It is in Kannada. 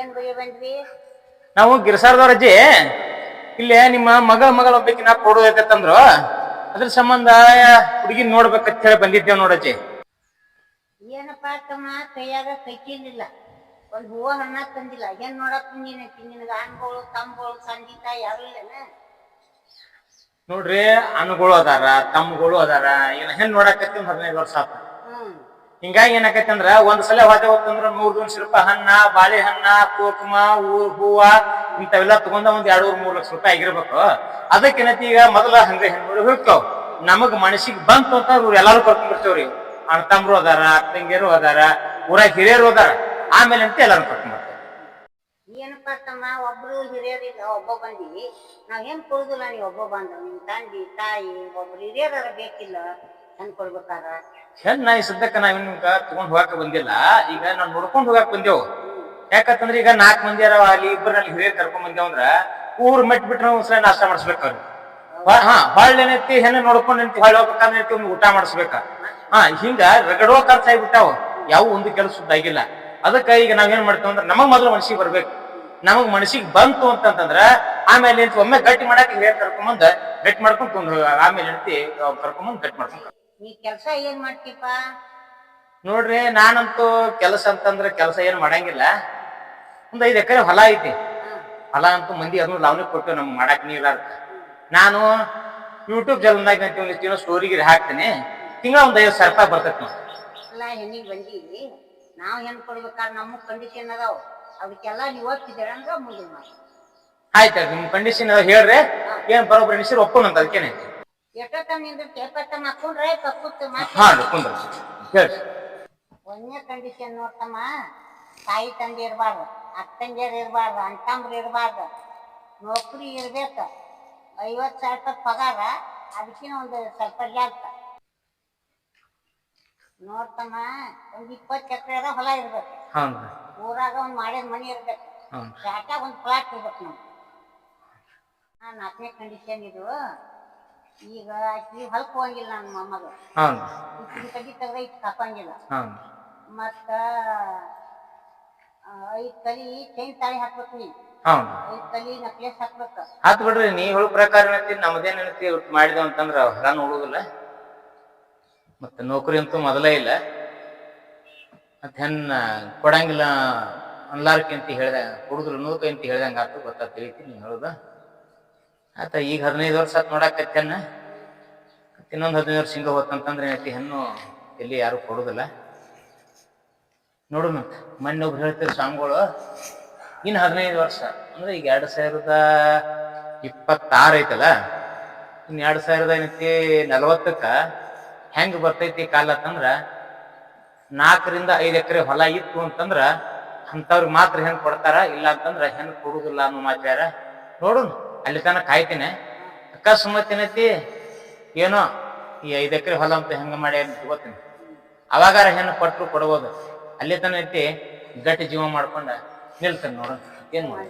ಏನ್ ಬಗೆ ಬಂದ್ರಿ? ನಾವು ಗಿರ್ಸಾರ್ದವ್ರ ಅಜ್ಜಿ ಇಲ್ಲೇ ನಿಮ್ಮ ಮಗಳ ಒಬ್ಬಕಿನ ಕೊಡೋದೈತಂದ್ರು ಅದ್ರ ಸಂಬಂಧ ಹುಡುಗಿನ ನೋಡ್ಬೇಕಂತ ಹೇಳಿ ಬಂದಿದ್ದೇವ್ ನೋಡಜ್ಜಿ. ಏನಪ್ಪಾ ತಮ್ಮ, ಕೈಯಾಗ ಕೈಕಿಲಿಲ್ಲ, ಒಂದ್ ಹೂವ ಹಣ್ಣ ತಂದಿಲ್ಲ, ಏನ್ ನೋಡಕ್ ಬಂದಿನೈತಿ? ನಿನಗ ಅನ್ಗಳು ತಮ್ಗಳು ತಂದಿ ತಾಯಿ ಯಾರು ಇಲ್ಲನ? ನೋಡ್ರಿ, ಅಣ್ಣಗಳು ಅದಾರ, ತಮ್ಮಗಳು ಅದಾರ. ಏನ ಹೆಣ್ ನೋಡಕತ್ತಿ 15 ವರ್ಷ ಆತ. ಹಿಂಗಾಗಿ ಏನಾಕೈತಿ ಅಂದ್ರ ಒಂದ್ಸಲ ಹೋದೆ ಹೊತ್ತಂದ್ರ 100 ರೂಪಾಯಿ ಹಣ್ಣ, ಬಾಳೆಹಣ್ಣ, ಕೋಕಮ, ಹೂವ ಇಂಥವೆಲ್ಲ ತಗೊಂಡ ಒಂದ್ 2-3 ಲಕ್ಷ ರೂಪಾಯಿ ಆಗಿರ್ಬೇಕು. ಅದಕ್ಕೇನೈತಿ, ಈಗ ಮೊದಲ ಹಂಗ ಹೆಣ್ಣು ಹೋಗ್ತಾವ್. ನಮಗ್ ಮನಸ್ಸಿಗೆ ಬಂತು ಅಂತ ಅವ್ರು ಎಲ್ಲಾರು ಕರ್ಕೊಂಡ್ ಬಿಡ್ತೇವ್ರಿ. ಅಣ್ಣ ತಮ್ರು ಅದಾರ, ಅಕ್ಕಂಗಿಯರು ಅದಾರ, ಊರಾಗ ಹಿರಿಯರು ಅದಾರ. ಆಮೇಲೆ ಅಂತ ಎಲ್ಲಾರು ಕರ್ಕೊಂಡ್ ಬರ್ತೇವೆ. ಏನಪ್ಪಾ ತಮ್ಮ, ಒಬ್ರು ಹಿರಿಯರಿಲ್ಲ, ಒಬ್ಬ ಬಂದಿ. ನಾವ್ ಏನ್ ಕೊಡುದಿಲ್ಲ, ನೀವ್ ಒಬ್ಬ ಬಂದ. ನಿಮ್ ತಂದಿ ತಾಯಿ ಒಬ್ರು ಹಿರಿಯರ ಬೇಕಿಲ್ಲ ಹೆಣ್ ಕೊಡ್ಬೇಕಾರ? ಹೆಣ್ ಈ ಸದ್ಯಕ್ಕ ನಾವಿನ್ಗ ತಗೊಂಡ್ ಹೋಗಾಕ ಬಂದಿಲ್ಲ. ಈಗ ನಾವ್ ನೋಡ್ಕೊಂಡ್ ಹೋಗಾಕ್ ಬಂದೇವು. ಯಾಕಂತಂದ್ರ ಈಗ 4 ಮಂದಿ ಅಲ್ಲಿ ಇಬ್ಬರಲ್ಲಿ ಹಿರಿಯರ್ ಕರ್ಕೊಂಡ್ ಬಂದೇವಂದ್ರ ಊರ್ ಮೆಟ್ ಬಿಟ್ರ ಒಂದ್ಸಲ ನಾಷ್ಟ ಮಾಡಿಸ್ಬೇಕ ಅವ್ರಿಗೆ. ಹೊಳ್ಳ ಏನೈತಿ, ಹೆಣ್ಣು ನೋಡ್ಕೊಂಡ್ ನಿಂತಿ ಹೊಳ್ಳಿ ಹೋಗ್ಬೇಕಂದ್ರೆ ಒಂದು ಊಟ ಮಾಡಿಸ್ಬೇಕ. ಹಿಂಗ ರಗಡೋ ಖರ್ಚು ಆಗಿಬಿಟ್ಟಾವ. ಯಾವ ಒಂದು ಕೆಲಸ ಸುದ್ದಾಗಿಲ್ಲ. ಅದಕ್ಕ ಈಗ ನಾವೇನ್ ಮಾಡ್ತೇವ ಅಂದ್ರ ನಮಗ್ ಮೊದಲು ಮನಸ್ಸಿಗೆ ಬರ್ಬೇಕು. ನಮಗ್ ಮನಸ್ಸಿಗೆ ಬಂತು ಅಂತಂದ್ರ ಆಮೇಲೆ ಒಮ್ಮೆ ಗಟ್ಟಿ ಮಾಡಾಕ ಹಿರಿಯರ್ ಕರ್ಕೊಂಬಂದ ಗಟ್ಟಿ ಮಾಡ್ಕೊಂಡ್ ಆಮೇಲೆ ಏನೈತಿ ಕರ್ಕೊಂಬಂದ್ ಗಟ್ಟಿ ಮಾಡ್ಕೊಂಡ್. ನೀ ಕೆಲ್ಸ ಏನ್ ಮಾಡ್ತೀಪ? ನೋಡ್ರಿ, ನಾನಂತೂ ಕೆಲಸ ಅಂತಂದ್ರ ಕೆಲಸ ಏನ್ ಮಾಡಂಗಿಲ್ಲ. ಒಂದ್ 5 ಎಕರೆ ಹೊಲ ಐತಿ. ಹೊಲ ಅಂತೂ ಮಂದಿ ಅದನ್ನು ಲಾವಣಿ ಕೊಟ್ಟು ನಮ್ಗೆ ಮಾಡಾಕ್ ನೀರ. ನಾನು ಯೂಟ್ಯೂಬ್ ಚಾನಲ್ದಾಗ ಒಂದಿಷ್ಟು ಸ್ಟೋರಿಗೆ ಹಾಕ್ತೇನೆ. ತಿಂಗಳ ಒಂದ್ 50,000 ರೂಪಾಯಿ ಬರ್ತೈತಿ. ಅಲ್ಲ, ಹೆಣ್ಣಿಗೆ ಬಂದೀವಿ, ನಾವ್ ಹೆಣ್ ಕೊಡ್ಬೇಕಾದ್ರೆ ನಮ್ಮ ಕಂಡೀಷನ್ ಅದಾವ. ಅದಕ್ಕೆಲ್ಲ ನೀವ್ ಓದ್ತಿದ್ದೀರ ಅಂದ್ರ ಮುಂದೆ ಮಾಡಿ. ಆಯ್ತು, ನಿಮ್ ಕಂಡೀಷನ್ ಹೇಳ್ರಿ. ಏನ್ ಬರೋಬ್ಬರಿ ನಿಶ್ಚಯ ಒಪ್ಕೊಂಡ್ ಅದಕ್ಕೇನೆ ಒಂದೇ ಕಂಡೀಷನ್ ನೋಡ್ತಮ್ಮ, ತಾಯಿ ತಂದೆ ಇರಬಾರ್ದು, ಅಕ್ಕಂಗಿಯರ್ ಇರಬಾರ್ದು, ಅಣ್ತಂಬ್ರು ಇರಬಾರ್ದು, ನೌಕರಿ ಇರ್ಬೇಕ, 50,000 ರೂಪಾಯಿ ಪಗಾರ, ಅದಕ್ಕಿನ ಒಂದು ಸ್ವಲ್ಪ ಜಾಸ್ತ ನೋಡ್ತಮ್ಮ. ಒಂದ್ 20 ಎಕರೆ ಹೊಲ ಇರ್ಬೇಕು. ಊರಾಗ ಒಂದ್ ಮಾಡಿದ ಮನಿ ಇರ್ಬೇಕು. ಶಾಟ್ಯಾಗ ಒಂದ್ ಪ್ಲಾಟ್ ಇರ್ಬೇಕು. ನಮ್ಗೆ 4ನೇ ಕಂಡೀಷನ್ ಇದು. ಈಗ ಆಕಿ ಹೊಲಕ್ ಹೋಗಂಗಿಲ್ಲ, ನನ್ನ ಮೊಮ್ಮಗ ಕಡ್ಡಿ ತೆಗ್ದ ಇಟ್ಟು ಹಾಕಂಗಿಲ್ಲ. ಮತ್ತ 5 ತಲಿ ಚೈನ್ ತಾಳಿ ಹಾಕ್ಬೇಕು. ನೀ 5 ತಲಿ ನಕ್ಲೇಸ್ ಹಾಕ್ಬೇಕ. ಆತ್ ಬಿಡ್ರಿ, ನೀ ಹೇಳ ಪ್ರಕಾರ ನಮ್ದೇನೈತಿ ಮಾಡಿದೇವ್ ಅಂತಂದ್ರ ಹೊಲ ನೋಡುದಿಲ್ಲ. ಮತ್ತೆ ನೌಕರಿ ಅಂತೂ ಮೊದಲೇ ಇಲ್ಲ. ಮತ್ ಹೆಣ್ಣ ಕೊಡಂಗಿಲ್ಲ ಅನ್ಲಾರ್ಕಿ ಅಂತ ಹೇಳ್ದ, ಹುಡುಗರು ನೂಕ ಅಂತ ಹೇಳ್ದಂಗ ಆತು. ಗೊತ್ತಾ ತಿಳಿತಿ ನೀ ಹೇಳುದ. ಆತ ಈಗ 15 ವರ್ಷ ಆತ್ ನೋಡಾಕತ್ತ ಹೆಣ್ಣ. ಇನ್ನೊಂದು 15 ವರ್ಷ ಹಿಂಗ ಹೋತಂತಂದ್ರೆ ಏನೈತಿ, ಹೆಣ್ಣು ಎಲ್ಲಿ ಯಾರು ಕೊಡುದಿಲ್ಲ. ನೋಡುಣ, ಮೊನ್ನೆ ಒಬ್ರು ಹೇಳ್ತೀರಿ ಸ್ವಾಮಿಗಳು, ಇನ್ 15 ವರ್ಷ ಅಂದ್ರೆ ಈಗ 2026 ಐತಲ್ಲ, ಇನ್ 2040ಕ್ಕ ಹೆಂಗ್ ಬರ್ತೈತಿ ಕಾಲ ಅಂತಂದ್ರ 4 ರಿಂದ 5 ಎಕರೆ ಹೊಲ ಇತ್ತು ಅಂತಂದ್ರ ಅಂತವ್ರಿಗೆ ಮಾತ್ರ ಹೆಣ್ ಕೊಡ್ತಾರ. ಇಲ್ಲ ಅಂತಂದ್ರ ಹೆಣ್ ಕೊಡುದಿಲ್ಲ ಅನ್ನೋ ಮಾತಾರ. ನೋಡು, ಅಲ್ಲಿ ತನಕ ಕಾಯ್ತೇನೆ. ಅಕಸ್ಮಾತ್ ಏನೈತಿ ಏನೋ ಈ 5 ಎಕರೆ ಹೊಲ ಅಂತ ಹೆಂಗ ಮಾಡಿ ತಗೋತೀನಿ, ಅವಾಗಾರ ಹೆಣ್ಣು ಕೊಟ್ಟರು ಕೊಡ್ಬೋದು. ಅಲ್ಲಿ ತನ ಐತಿ ಗಟ್ಟಿ ಜೀವ ಮಾಡ್ಕೊಂಡ ನಿಲ್ತೇನೆ. ನೋಡೋಣ ಏನ್ ಮಾಡಿ.